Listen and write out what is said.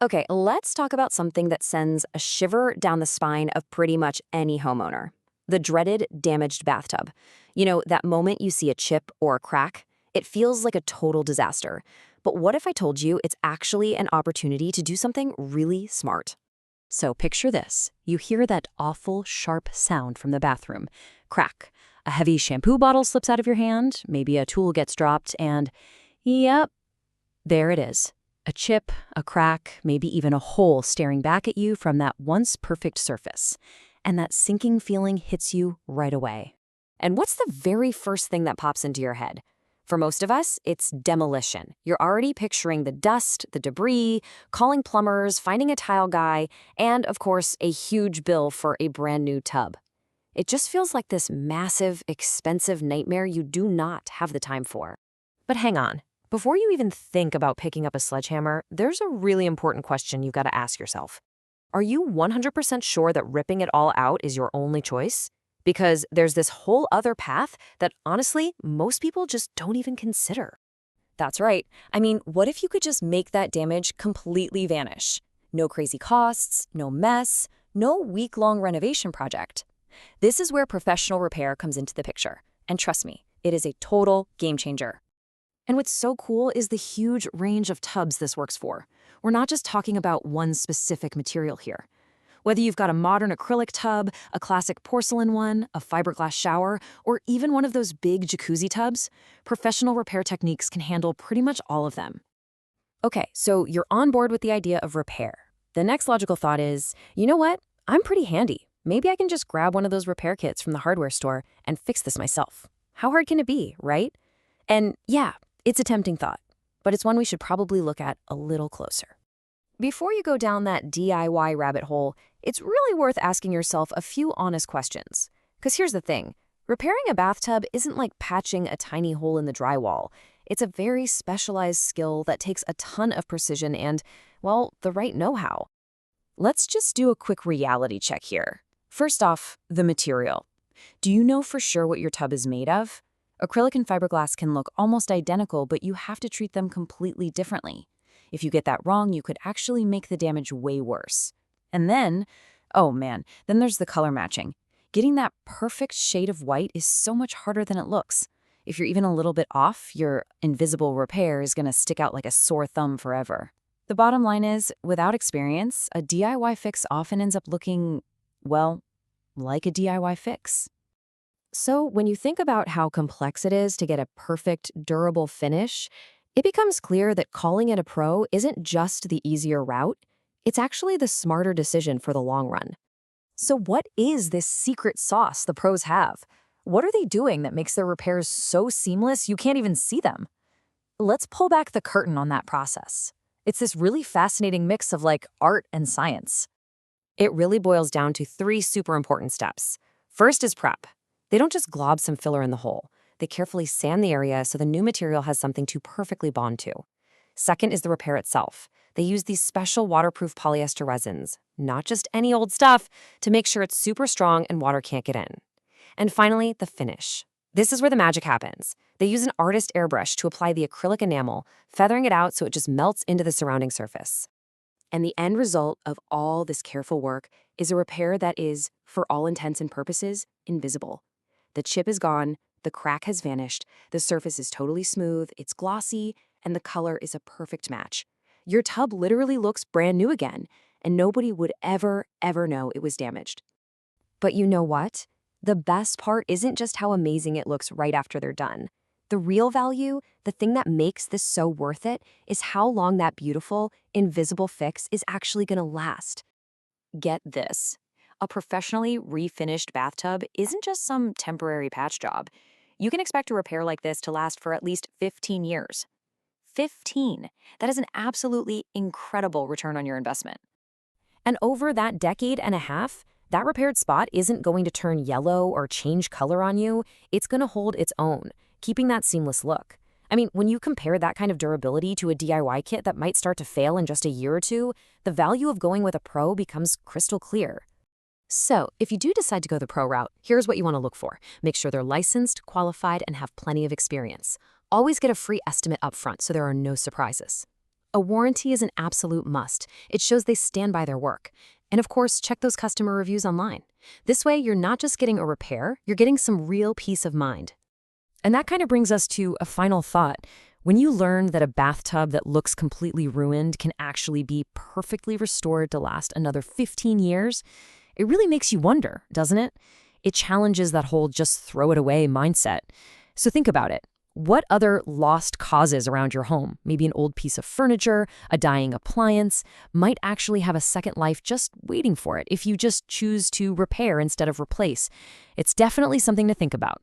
Okay, let's talk about something that sends a shiver down the spine of pretty much any homeowner. The dreaded damaged bathtub. You know, that moment you see a chip or a crack, it feels like a total disaster. But what if I told you it's actually an opportunity to do something really smart? So picture this. You hear that awful, sharp sound from the bathroom. Crack. A heavy shampoo bottle slips out of your hand, maybe a tool gets dropped, and yep, there it is. A chip, a crack, maybe even a hole staring back at you from that once perfect surface. And that sinking feeling hits you right away. And what's the very first thing that pops into your head? For most of us, it's demolition. You're already picturing the dust, the debris, calling plumbers, finding a tile guy, and, of course, a huge bill for a brand new tub. It just feels like this massive, expensive nightmare you do not have the time for. But hang on. Before you even think about picking up a sledgehammer, there's a really important question you've got to ask yourself. Are you 100% sure that ripping it all out is your only choice? Because there's this whole other path that honestly, most people just don't even consider. That's right. I mean, what if you could just make that damage completely vanish? No crazy costs, no mess, no week-long renovation project. This is where professional repair comes into the picture. And trust me, it is a total game changer. And what's so cool is the huge range of tubs this works for. We're not just talking about one specific material here. Whether you've got a modern acrylic tub, a classic porcelain one, a fiberglass shower, or even one of those big jacuzzi tubs, professional repair techniques can handle pretty much all of them. Okay, so you're on board with the idea of repair. The next logical thought is, you know what? I'm pretty handy. Maybe I can just grab one of those repair kits from the hardware store and fix this myself. How hard can it be, right? And yeah, it's a tempting thought, but it's one we should probably look at a little closer. Before you go down that DIY rabbit hole, it's really worth asking yourself a few honest questions. Because here's the thing, repairing a bathtub isn't like patching a tiny hole in the drywall. It's a very specialized skill that takes a ton of precision and, well, the right know-how. Let's just do a quick reality check here. First off, the material. Do you know for sure what your tub is made of? Acrylic and fiberglass can look almost identical, but you have to treat them completely differently. If you get that wrong, you could actually make the damage way worse. And then, oh man, then there's the color matching. Getting that perfect shade of white is so much harder than it looks. If you're even a little bit off, your invisible repair is going to stick out like a sore thumb forever. The bottom line is, without experience, a DIY fix often ends up looking, well, like a DIY fix. So when you think about how complex it is to get a perfect, durable finish, it becomes clear that calling it a pro isn't just the easier route, it's actually the smarter decision for the long run. So what is this secret sauce the pros have? What are they doing that makes their repairs so seamless you can't even see them? Let's pull back the curtain on that process. It's this really fascinating mix of like art and science. It really boils down to three super important steps. First is prep. They don't just glob some filler in the hole. They carefully sand the area so the new material has something to perfectly bond to. Second is the repair itself. They use these special waterproof polyester resins, not just any old stuff, to make sure it's super strong and water can't get in. And finally, the finish. This is where the magic happens. They use an artist airbrush to apply the acrylic enamel, feathering it out so it just melts into the surrounding surface. And the end result of all this careful work is a repair that is, for all intents and purposes, invisible. The chip is gone, the crack has vanished, the surface is totally smooth, it's glossy, and the color is a perfect match. Your tub literally looks brand new again, and nobody would ever know it was damaged. But you know what? The best part isn't just how amazing it looks right after they're done. The real value, the thing that makes this so worth it, is how long that beautiful, invisible fix is actually going to last. Get this. A professionally refinished bathtub isn't just some temporary patch job. You can expect a repair like this to last for at least 15 years. 15. That is an absolutely incredible return on your investment. And over that decade and a half, that repaired spot isn't going to turn yellow or change color on you. It's going to hold its own, keeping that seamless look. I mean, when you compare that kind of durability to a DIY kit that might start to fail in just a year or two, the value of going with a pro becomes crystal clear. So, if you do decide to go the pro route, here's what you want to look for. Make sure they're licensed, qualified, and have plenty of experience. Always get a free estimate up front so there are no surprises. A warranty is an absolute must. It shows they stand by their work. And of course, check those customer reviews online. This way, you're not just getting a repair, you're getting some real peace of mind. And that kind of brings us to a final thought. When you learn that a bathtub that looks completely ruined can actually be perfectly restored to last another 15 years, it really makes you wonder, doesn't it? It challenges that whole just throw it away mindset. So think about it. What other lost causes around your home, maybe an old piece of furniture, a dying appliance, might actually have a second life just waiting for it if you just choose to repair instead of replace? It's definitely something to think about.